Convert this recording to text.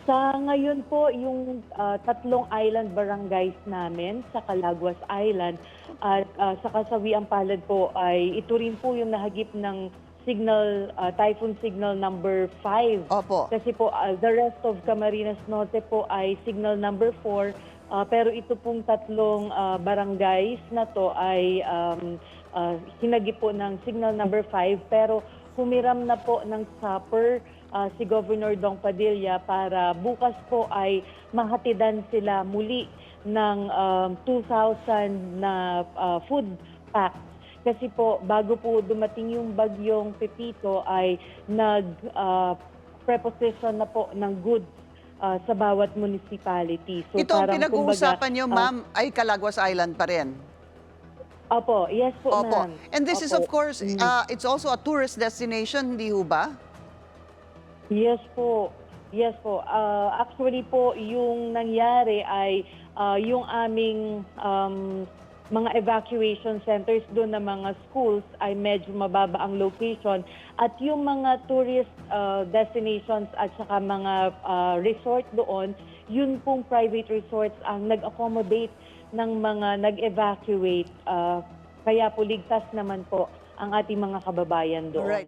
Sa ngayon po, yung tatlong island barangays namin sa Calaguas Island at sa Kasawiang Palad po ay ito rin po yung nahagip ng signal, typhoon signal number 5. Opo. Kasi po the rest of Camarines Norte po ay signal number 4. Pero ito pong tatlong barangays na to ay hinagip po ng signal number 5. Pero humiram na po ng SAPER si Governor Dong Padilla para bukas po ay mahatidan sila muli ng 2,000 na food packs. Kasi po bago po dumating yung bagyong Pepito ay preposition na po ng goods sa bawat municipality. So Itong parang kumbaga, pinag-uusapan niyo, ma'am, ay Calaguas Island pa rin? opo, yes po Opo. ma'am. And this is, of Opo. course, it's also a tourist destination, hindi ho ba? Yes po. Yes po. Actually po, yung nangyari ay yung aming mga evacuation centers doon na mga schools ay medyo mababa ang location. At yung mga tourist destinations at saka mga resort doon, yun pong private resorts ang nag-accommodate ng mga nag-evacuate. Kaya po ligtas naman po ang ating mga kababayan doon. Right.